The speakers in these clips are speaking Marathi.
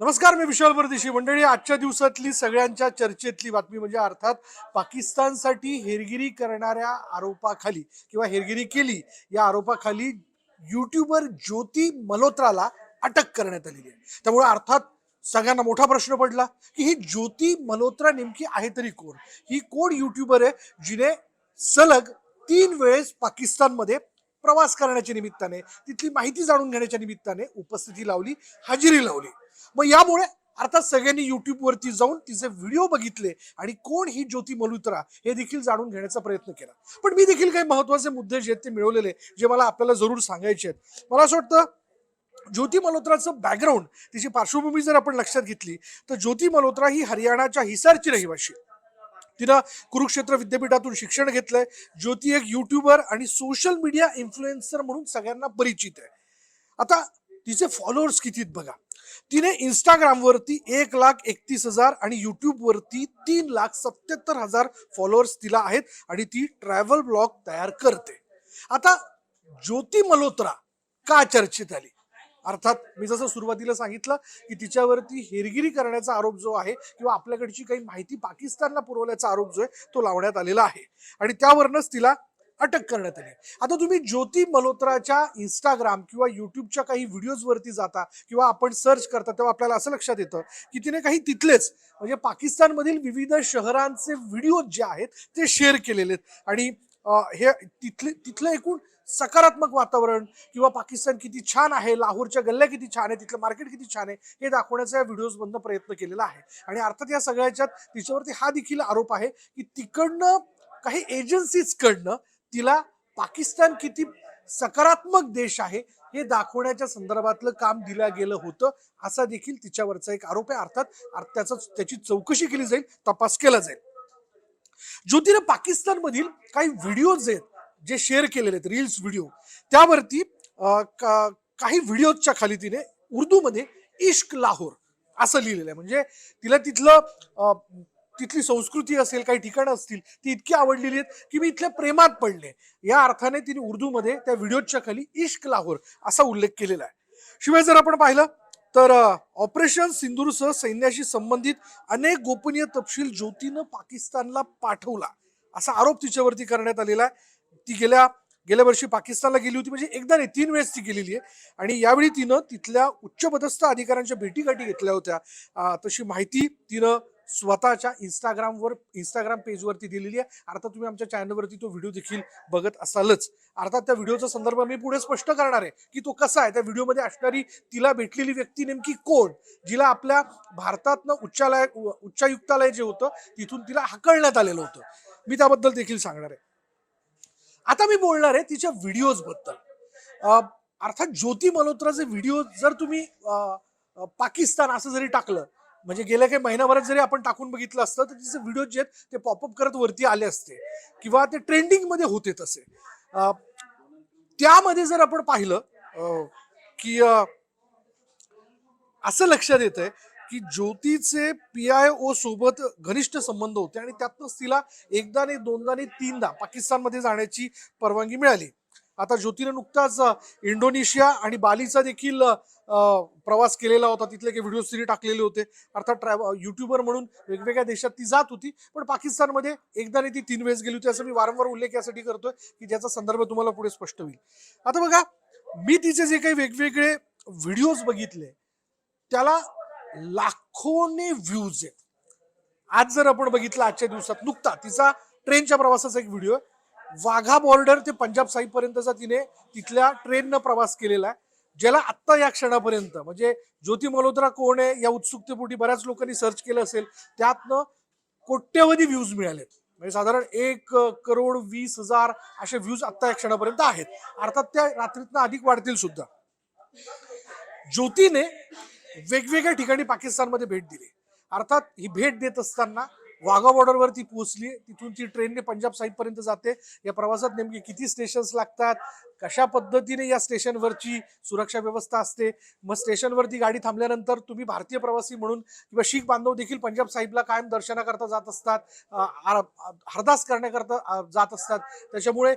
नमस्कार, मी विशाल परदेशी. मंडळी, आजच्या दिवसातली सगळ्यांच्या चर्चेतली बातमी म्हणजे अर्थात पाकिस्तानसाठी हेरगिरी करणाऱ्या आरोपाखाली किंवा हेरगिरी केली या आरोपाखाली युट्यूबर ज्योती मल्होत्राला अटक करण्यात आलेली आहे. त्यामुळे अर्थात सगळ्यांना मोठा प्रश्न पडला की ही ज्योती मल्होत्रा नेमकी आहे तरी कोण. ही कोण युट्यूबर आहे जिने सलग 3 वेळेस पाकिस्तानमध्ये प्रवास करण्याच्या निमित्ताने, तिथली माहिती जाणून घेण्याच्या निमित्ताने उपस्थिती लावली, हजेरी लावली. मग यामुळे अर्थात सगळ्यांनी युट्यूबवरती जाऊन तिचे व्हिडिओ बघितले आणि कोण ही ज्योती मल्होत्रा हे देखील जाणून घेण्याचा प्रयत्न केला. पण मी देखील काही महत्वाचे मुद्दे जे आहेत ते मिळवलेले, जे मला आपल्याला जरूर सांगायचे आहेत. मला असं वाटतं ज्योती मल्होत्राचं बॅकग्राऊंड, तिची पार्श्वभूमी जर आपण लक्षात घेतली तर ज्योती मल्होत्रा ही हरियाणाच्या हिसारची रहिवाशी. तिनं कुरुक्षेत्र विद्यापीठातून शिक्षण घेतलंय. ज्योती एक युट्यूबर आणि सोशल मीडिया इन्फ्लुएन्सर म्हणून सगळ्यांना परिचित आहे. आता तिचे फॉलोअर्स किती आहेत बघा. तिने इंस्टाग्रामवरती 1,31,000 आणि युट्यूबवरती 3,77,000 फॉलोअर्स तिला आहेत आणि ती ट्रॅव्हल ब्लॉग तयार करते. आता ज्योती मल्होत्रा का चर्चेत आली? अर्थात मी जसं सुरुवातीला सांगितलं की तिच्यावरती हेरगिरी करण्याचा आरोप जो आहे किंवा आपल्याकडची काही माहिती पाकिस्तानला पुरवल्याचा आरोप जो आहे तो लावण्यात आलेला आहे आणि त्यावरनच तिला अटक करण्यात आली. आता तुम्ही ज्योती मल्होत्राच्या इंस्टाग्राम किंवा युट्यूबच्या काही व्हिडिओजवरती जाता किंवा आपण सर्च करता तेव्हा आपल्याला असं लक्षात येतं की तिने काही तिथलेच म्हणजे पाकिस्तानमधील विविध शहरांचे व्हिडिओ जे आहेत ते शेअर केलेले आहेत आणि हे तिथलं एकूण सकारात्मक वातावरण किंवा पाकिस्तान किती छान आहे, लाहोरच्या गल्ल्या किती छान आहे, तिथलं मार्केट किती छान आहे हे दाखवण्याचा या व्हिडिओज मधनं प्रयत्न केलेला आहे. आणि अर्थात या सगळ्याच्यात तिच्यावरती हा देखील आरोप आहे की तिकडनं काही एजन्सीज कडनं तिला पाकिस्तान किती सकारात्मक देश आहे हे दाखवण्याच्या संदर्भातलं काम दिलं गेलं होतं, असा देखील तिच्यावरचा एक आरोप आहे. अर्थात त्याची चौकशी केली जाईल, तपास केला जाईल. ज्योतीने पाकिस्तानमधील काही व्हिडिओज आहेत जे शेअर केलेले आहेत, रील्स व्हिडिओ, त्यावरती काही व्हिडिओच्या खाली तिने उर्दूमध्ये इश्क लाहोर असं लिहिलेलं आहे. म्हणजे तिला तिथली संस्कृती असेल, काही ठिकाणं असतील, ती इतकी आवडलेली आहेत की मी इथल्या प्रेमात पडले, या अर्थाने तिने उर्दूमध्ये त्या व्हिडिओच्या खाली इश्क लाहोर असा उल्लेख केलेला आहे. शिवाय जर आपण पाहिलं तर ऑपरेशन सिंदूरसह सैन्याशी संबंधित अनेक गोपनीय तपशील ज्योतीनं पाकिस्तानला पाठवला असा आरोप तिच्यावरती करण्यात आलेला आहे. ती गेल्या गेल्या वर्षी पाकिस्तानला गेली होती, म्हणजे एकदा नाही 3 वेळेस ती गेलेली आहे आणि यावेळी तिनं तिथल्या उच्चपदस्थ अधिकाऱ्यांच्या भेटीगाठी घेतल्या होत्या. तशी माहिती तिनं स्वतःच्या इंस्टाग्राम पेजवरती दिलेली आहे. अर्थात तुम्ही आमच्या चॅनलवरती तो व्हिडिओ देखील बघत असालच. अर्थात त्या व्हिडिओचा संदर्भ मी पुढे स्पष्ट करणार आहे की तो कसा आहे, त्या व्हिडिओमध्ये असणारी तिला भेटलेली व्यक्ती नेमकी कोण, जिला आपल्या भारतातनं उच्चायुक्तालय जे होतं तिथून तिला हाकलण्यात आलेलं होतं, मी त्याबद्दल देखील सांगणार आहे. आता मी बोलणार आहे तिच्या व्हिडिओज बद्दल. अर्थात ज्योती मल्होत्राचे व्हिडिओ जर तुम्ही पाकिस्तान असं जरी टाकलं, म्हणजे गेल्या काही महिन्याभरात जरी आपण टाकून बघितलं असतं तर तिचे व्हिडिओ जे आहेत ते पॉपअप करत वरती आले असते किंवा ते ट्रेंडिंग मध्ये होते तसे. त्यामध्ये जर आपण पाहिलं की असं लक्षात येतंय की ज्योतीचे PIO सोबत घनिष्ठ संबंध होते आणि त्यातनंच तिला एकदा नाही, दोनदा नाही, 3दा पाकिस्तानमध्ये जाण्याची परवानगी मिळाली. आता ज्योतीने नुकताच इंडोनेशिया आणि बालीचा देखील प्रवास केलेला होता. तिथले काही व्हिडिओ तिने टाकलेले होते. अर्थात युट्यूबर म्हणून वेगवेगळ्या देशात ती जात होती, पण पाकिस्तानमध्ये एकदा नाही ती 3 वेळेस गेली होती, असं मी वारंवार उल्लेख यासाठी करतोय की ज्याचा संदर्भ तुम्हाला पुढे स्पष्ट होईल. आता बघा, मी तिचे जे काही वेगवेगळे व्हिडिओज बघितले त्याला लाखोने व्ह्यूज आहेत. आज जर आपण बघितलं, आजच्या दिवसात नुकता तिचा ट्रेनच्या प्रवासाचा एक व्हिडिओ, वाघा बॉर्डर ते पंजाब साहिब पर्यंतचा तिने तिथल्या ट्रेननं प्रवास केलेला आहे, ज्याला आत्ता या क्षणापर्यंत म्हणजे ज्योती मल्होत्रा कोण आहे या उत्सुकतेपोटी बऱ्याच लोकांनी सर्च केलं असेल, त्यातनं कोट्यवधी व्ह्यूज मिळालेत. म्हणजे साधारण 1,20,00,000 असे व्ह्यूज आत्ता या क्षणापर्यंत आहेत. अर्थात त्या रात्रीतनं अधिक वाढतील सुद्धा. ज्योतीने वेगवेगळ्या ठिकाणी पाकिस्तानमध्ये भेट दिली. अर्थात ही भेट देत असताना वाघा बॉर्डरवर ती पोहोचली, तिथून ती ट्रेनने पंजाब साहिब पर्यंत जाते. या प्रवासात नेमके किती स्टेशन्स लागतात, कशा पद्धतीने या स्टेशनवरची सुरक्षा व्यवस्था असते. मग स्टेशनवरती गाडी थांबल्यानंतर तुम्ही भारतीय प्रवासी म्हणून किंवा शीख बांधव देखील पंजाब साहिबला कायम दर्शनाकरता जात असतात, हरदास करण्याकरता जात असतात. त्याच्यामुळे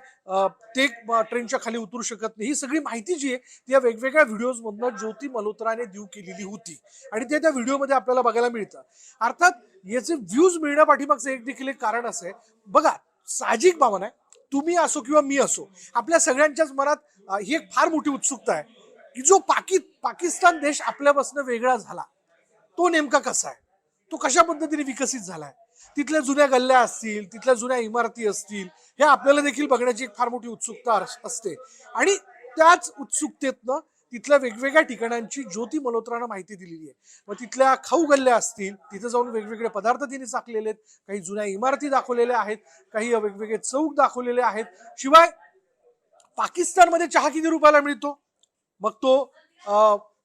ते ट्रेनच्या खाली उतरू शकत नाही. ही सगळी माहिती जी आहे ती या वेगवेगळ्या व्हिडिओजमधनं ज्योती मल्होत्राने देऊ केलेली होती आणि ते त्या व्हिडिओमध्ये आपल्याला बघायला मिळतं. अर्थात याचे व्ह्यूज मिळण्यापाठीमागचं एक देखील एक कारण असं आहे. बघा, साहजिक भावना आहे, तुम्ही असो किंवा मी असो, आपल्या सगळ्यांच्याच मनात ही एक फार मोठी उत्सुकता आहे की जो पाकिस्तान देश आपल्यापासून वेगळा झाला तो नेमका कसा आहे, तो कशा पद्धतीने विकसित झालाय, तिथल्या जुन्या गल्ल्या असतील, तिथल्या जुन्या इमारती असतील, हे आपल्याला देखील बघण्याची एक फार मोठी उत्सुकता असते. आणि त्याच उत्सुकतेतनं तिथल्या वेगवेगळ्या ठिकाणांची ज्योती मल्होत्रानं माहिती दिलेली आहे. मग तिथल्या खाऊ गल्ल्या असतील, तिथे जाऊन वेगवेगळे पदार्थ तिने चाखलेले आहेत, काही जुन्या इमारती दाखवलेल्या आहेत, काही वेगवेगळे चौक दाखवलेले आहेत. शिवाय पाकिस्तानमध्ये चहा किती रुपयाला मिळतो, मग तो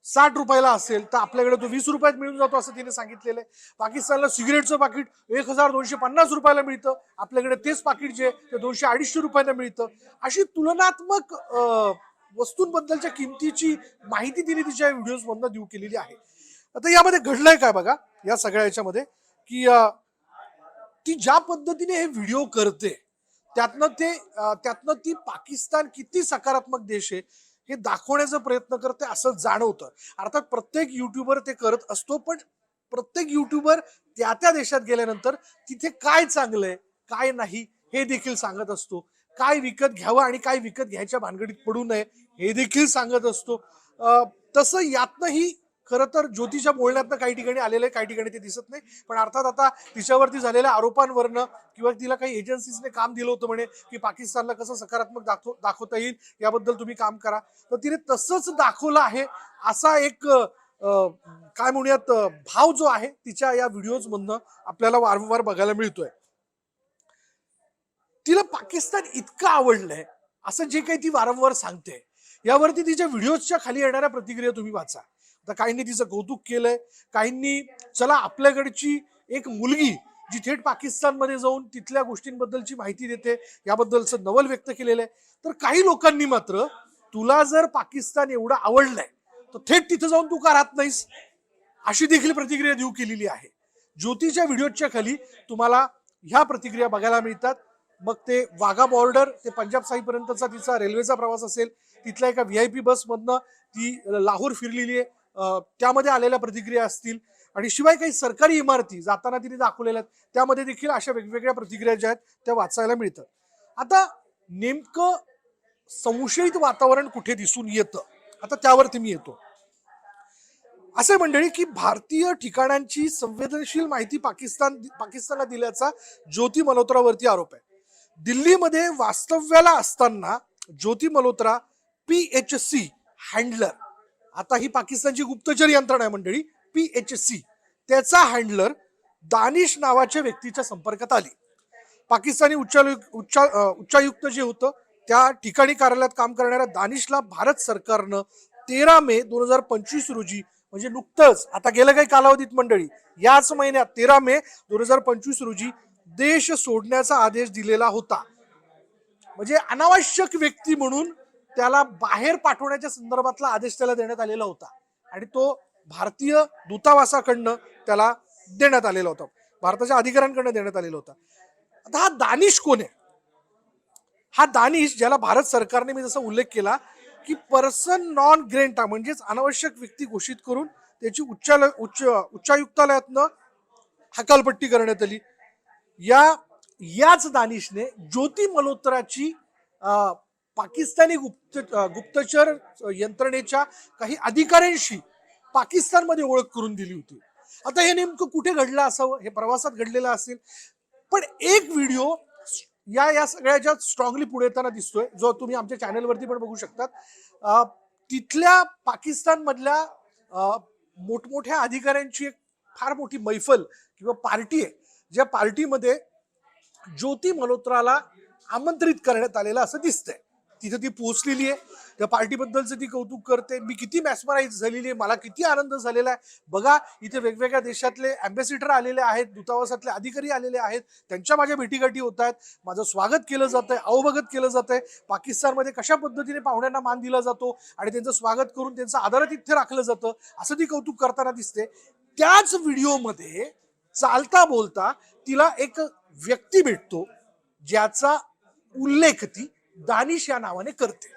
60 रुपयाला असेल तर आपल्याकडे तो 20 रुपयात मिळून जातो असं तिने सांगितलेलं आहे. पाकिस्तानला सिगरेटचं पाकिट 1250 रुपयाला मिळतं, आपल्याकडे तेच पाकिट जे ते 200-250 रुपयाला मिळतं. अशी तुलनात्मक वस्तूंबद्दलच्या किमतीची माहिती तिने तिच्या व्हिडिओज मधनं देऊ केलेली आहे. आता यामध्ये घडलंय काय बघा, या सगळ्या याच्यामध्ये की ती ज्या पद्धतीने हे व्हिडिओ करते त्यातनं ती पाकिस्तान किती सकारात्मक देश आहे हे दाखवण्याचा प्रयत्न करते असं जाणवतं. अर्थात प्रत्येक युट्यूबर ते करत असतो, पण प्रत्येक युट्यूबर त्या त्या देशात गेल्यानंतर तिथे काय चांगलंय काय नाही हे देखील सांगत असतो, काय विकत घ्यावं आणि काय विकत घ्यायच्या भानगडीत पडू नये हे देखील सांगत असतो. तसं यातनंही खरं तर ज्योतीच्या बोलण्यातनं काही ठिकाणी आलेलं आहे, काही ठिकाणी ते दिसत नाही. पण अर्थात आता तिच्यावरती झालेल्या आरोपांवरनं किंवा तिला काही एजन्सीजने काम दिलं होतं म्हणे की पाकिस्तानला कसं सकारात्मक दाखवता येईल याबद्दल तुम्ही काम करा, तर तिने तसंच दाखवलं आहे असा एक काय म्हणूयात भाव जो आहे तिच्या या व्हिडिओज मधनं आपल्याला वारंवार बघायला मिळतोय. तिला पाकिस्तान इतकं आवडलंय असं जे काही ती वारंवार सांगते, यावरती तिच्या व्हिडिओजच्या खाली येणाऱ्या प्रतिक्रिया तुम्ही वाचा. आता काहींनी तिचं कौतुक केलंय, काहींनी चला आपल्याकडची एक मुलगी जी थेट पाकिस्तानमध्ये जाऊन तिथल्या गोष्टींबद्दलची माहिती देते याबद्दलचं नवल व्यक्त केलेलं आहे. तर काही लोकांनी मात्र तुला जर पाकिस्तान एवढं आवडलंय तर थेट तिथं जाऊन तू का राहत नाहीस अशी देखील प्रतिक्रिया देऊ केलेली आहे. ज्योतीच्या व्हिडिओच्या खाली तुम्हाला ह्या प्रतिक्रिया बघायला मिळतात. मग ते वाघा बॉर्डर ते पंजाब साईपर्यंतचा तिचा रेल्वेचा प्रवास असेल, तिथल्या एका VIP बस मधनं ती लाहोर फिरलेली आहे, त्यामध्ये आलेल्या प्रतिक्रिया असतील, आणि शिवाय काही सरकारी इमारती जाताना तिने दाखवलेल्या आहेत त्यामध्ये देखील अशा वेगवेगळ्या प्रतिक्रिया ज्या आहेत त्या वाचायला मिळतात. आता नेमकं संशयित वातावरण कुठे दिसून येतं, आता त्यावरती मी येतो. असे मंडळी की भारतीय ठिकाणांची संवेदनशील माहिती पाकिस्तानला दिल्याचा ज्योती मल्होत्रावरती आरोप आहे. दिल्लीमध्ये वास्तव्याला असताना ज्योती मल्होत्रा PHC हँडलर, आता ही पाकिस्तानची गुप्तचर यंत्रणा आहे मंडळी, PHC त्याचा हँडलर दानिश नावाच्या व्यक्तीच्या संपर्कात आली. पाकिस्तानी उच्चायुक्त जे होतं त्या ठिकाणी कार्यालयात काम करणाऱ्या दानिशला भारत सरकारनं 13 मे 2025 रोजी, म्हणजे नुकतंच आता गेलं काही कालावधीत मंडळी, याच महिन्यात 13 मे 2025 रोजी देश सोडण्याचा आदेश दिलेला होता. म्हणजे अनावश्यक व्यक्ती म्हणून त्याला बाहेर पाठवण्याच्या संदर्भातला आदेश त्याला देण्यात आलेला होता आणि तो भारतीय दूतावासाकडनं त्याला देण्यात आलेला होता, भारताच्या अधिकाऱ्यांकडनं देण्यात आलेला होता. आता हा दानिश कोण आहे? हा दानिश ज्याला भारत सरकारने, मी जसा उल्लेख केला की पर्सन नॉन ग्रेंटा म्हणजेच अनावश्यक व्यक्ती घोषित करून त्याची उच्चायुक्तालयातनं हकालपट्टी करण्यात आली. याच दानिशने ज्योती मल्होत्राची पाकिस्तानी गुप्तचर यंत्रणेच्या काही अधिकाऱ्यांशी पाकिस्तानमध्ये ओळख करून दिली होती. आता हे नेमकं कुठे घडलं असावं, हे प्रवासात घडलेलं असेल, पण एक व्हिडिओ या सगळ्याच्या स्ट्रॉंगली पुढे येताना दिसतोय, जो तुम्ही आमच्या चॅनलवरती पण बघू शकतात. तिथल्या पाकिस्तान मधल्या मोठमोठ्या अधिकाऱ्यांची एक फार मोठी मैफल किंवा पार्टी आहे, ज्या पार्टीमध्ये ज्योती मल्होत्राला आमंत्रित करण्यात आलेलं असं दिसतंय. तिथे ती पोहोचलेली आहे, त्या पार्टीबद्दलचं ती कौतुक करते. मी किती मॅस्मराईज झालेली आहे, मला किती आनंद झालेला आहे. बघा इथे वेगवेगळ्या देशातले अँबॅसिडर आलेले आहेत, दूतावासातले अधिकारी आलेले आहेत, त्यांच्या माझ्या भेटीगाठी होत आहेत, माझं स्वागत केलं जात आहे, अवभगत केलं जात आहे. पाकिस्तानमध्ये कशा पद्धतीने पाहुण्यांना मान दिला जातो आणि त्यांचं स्वागत करून त्यांचं आदरातिथ्य राखलं जातं, असं ती कौतुक करताना दिसते. त्याच व्हिडिओमध्ये चालता बोलता तिला एक व्यक्ती भेटतो, ज्याचा उल्लेख ती दानिश या नावाने करते.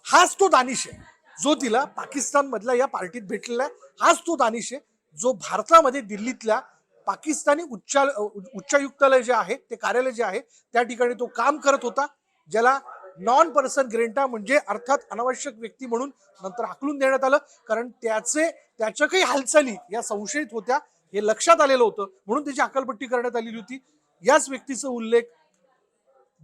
हाच तो दानिश आहे जो तिला पाकिस्तान मधल्या या पार्टीत भेटलेला आहे. हाच तो दानिश आहे जो भारतामध्ये दिल्लीतल्या पाकिस्तानी उच्चायुक्तालय जे आहे, ते कार्यालय जे आहे, त्या ठिकाणी तो काम करत होता, ज्याला नॉन पर्सन ग्रेंटा म्हणजे अर्थात अनावश्यक व्यक्ती म्हणून नंतर हाकलून देण्यात आलं, कारण त्याच्या काही हालचाली या संशयित होत्या हे लक्षात आलेलं होतं, म्हणून त्याची हकालपट्टी करण्यात आलेली होती. याच व्यक्तीचा उल्लेख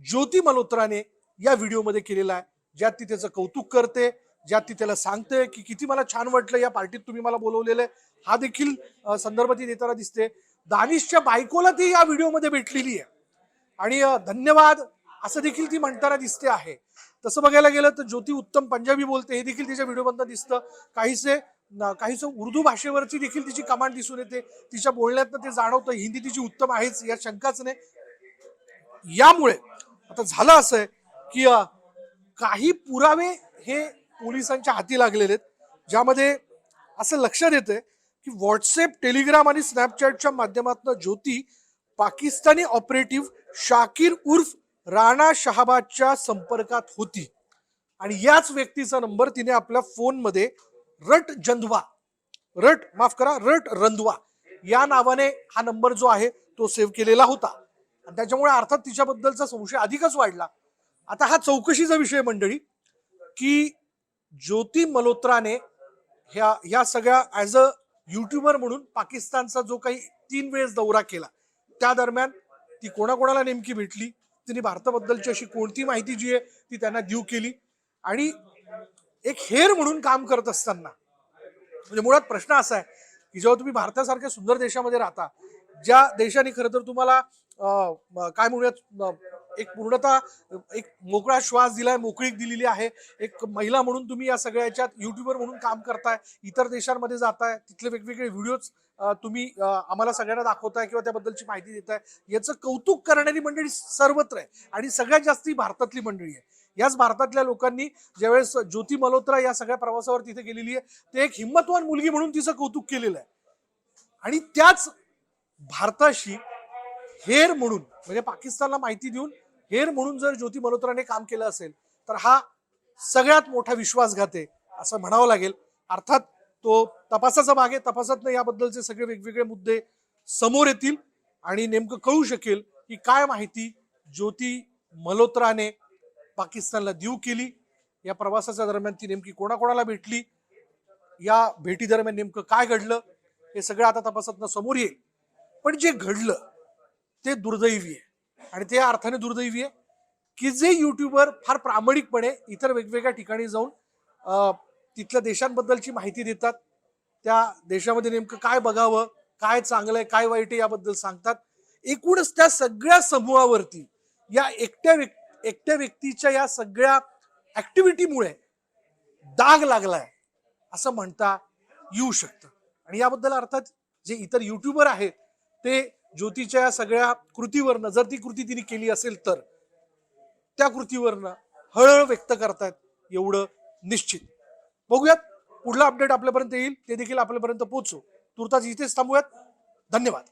ज्योती मल्होत्राने या व्हिडिओमध्ये केलेला आहे, ज्यात ती त्याचं कौतुक करते, ज्यात ती त्याला सांगते की किती मला छान वाटलं या पार्टीत तुम्ही मला बोलवलेलं आहे. हा देखील संदर्भ ती देताना दिसते. दानिशच्या बायकोला ती या व्हिडिओमध्ये भेटलेली आहे आणि धन्यवाद असं देखील ती म्हणताना दिसते आहे. तसं बघायला गेलं तर ज्योती उत्तम पंजाबी बोलते, हे देखील तिच्या व्हिडिओमधनं दिसतं. काहीसं उर्दू भाषेवरची देखील तिची कमांड दिसून येते, तिच्या बोलण्यातनं ते जाणवतं. हिंदी तिची उत्तम आहेच, या शंकाच नाही. यामुळे आता झालं असं आहे की काही पुरावे हे पोलिसांच्या हाती लागलेले आहेत, ज्यामध्ये असं लक्षात येतंय की व्हॉट्सअप, टेलिग्राम आणि स्नॅपचॅटच्या माध्यमातून ज्योती पाकिस्तानी ऑपरेटिव्ह शाकीर उर्फ राणा शहाबाजच्या संपर्कात होती आणि याच व्यक्तीचा नंबर तिने आपल्या फोनमध्ये रट रंधवा या नावाने हा नंबर जो आहे तो सेव्ह केलेला होता आणि त्याच्यामुळे अर्थात तिच्याबद्दलचा संशय अधिकच वाढला. आता हा चौकशीचा विषय मंडळी की ज्योती मल्होत्राने ह्या सगळ्या ऍज अ युट्यूबर म्हणून पाकिस्तानचा जो काही 3 वेळेस दौरा केला, त्या दरम्यान ती कोणाकोणाला नेमकी भेटली, तिने भारताबद्दलची अशी कोणती माहिती जी आहे ती त्यांना देऊ केली आणि एक हेर म्हणून काम करत असताना म्हणजे मुळात प्रश्न असा आहे की जेव्हा तुम्ही भारतासारख्या सुंदर देशामध्ये राहता, ज्या देशाने खरं तर तुम्हाला काय म्हणूयात एक पूर्णतः एक मोकळा श्वास दिलाय, मोकळीक दिलेली आहे, एक महिला म्हणून तुम्ही या सगळ्याच्यात युट्यूबर म्हणून काम करताय, इतर देशांमध्ये जाताय, तिथले वेगवेगळे व्हिडिओज तुम्ही आम्हाला सगळ्यांना दाखवताय किंवा त्याबद्दलची माहिती देताय, याचं कौतुक करणारी मंडळी सर्वत्र आहे आणि सगळ्यात जास्त भारतातली मंडळी आहे. याच भारतातल्या लोकांनी ज्यावेळेस ज्योती मल्होत्रा या सगळ्या प्रवासावर तिथे गेलेली आहे, ते एक हिंमतवान मुलगी म्हणून तिचं कौतुक केलेलं आहे आणि त्याच भारताशी हेर म्हणून म्हणजे पाकिस्तानला माहिती देऊन हेर म्हणून जर ज्योती मल्होत्राने काम केलं असेल तर हा सगळ्यात मोठा विश्वासघात आहे असं म्हणावं लागेल. अर्थात तो तपासाचा भाग आहे, तपासातनं याबद्दलचे सगळे वेगवेगळे मुद्दे समोर येतील आणि नेमकं कळू शकेल की काय माहिती ज्योती मल्होत्राने पाकिस्तानला देऊ केली, या प्रवासाच्या दरम्यान ती नेमकी कोणाकोणाला भेटली, या भेटी दरम्यान नेमकं काय घडलं, हे सगळं आता तपासातनं समोर येईल. पण जे घडलं ते दुर्दैवी आहे आणि त्या अर्थाने दुर्दैवी आहे की जे युट्यूबर फार प्रामाणिकपणे इतर वेगवेगळ्या ठिकाणी जाऊन तिथल्या देशांबद्दलची माहिती देतात, त्या देशामध्ये नेमकं काय बघावं, काय चांगलं आहे, काय वाईट आहे याबद्दल सांगतात, एकूणच त्या सगळ्या समूहावरती या एकट्या व्यक्तीच्या या सगळ्या ऍक्टिव्हिटीमुळे दाग लागलाय असं म्हणता येऊ शकतं. आणि याबद्दल अर्थात जे इतर युट्यूबर आहेत ते ज्योतीच्या या सगळ्या कृतीवरनं, जर ती कृती तिने केली असेल तर त्या कृतीवरनं हळहळ व्यक्त करतायत एवढं निश्चित. बघूयात पुढला अपडेट आपल्यापर्यंत येईल, ते देखील आपल्यापर्यंत पोहोचू. तुर्तास इथेच थांबूयात. धन्यवाद.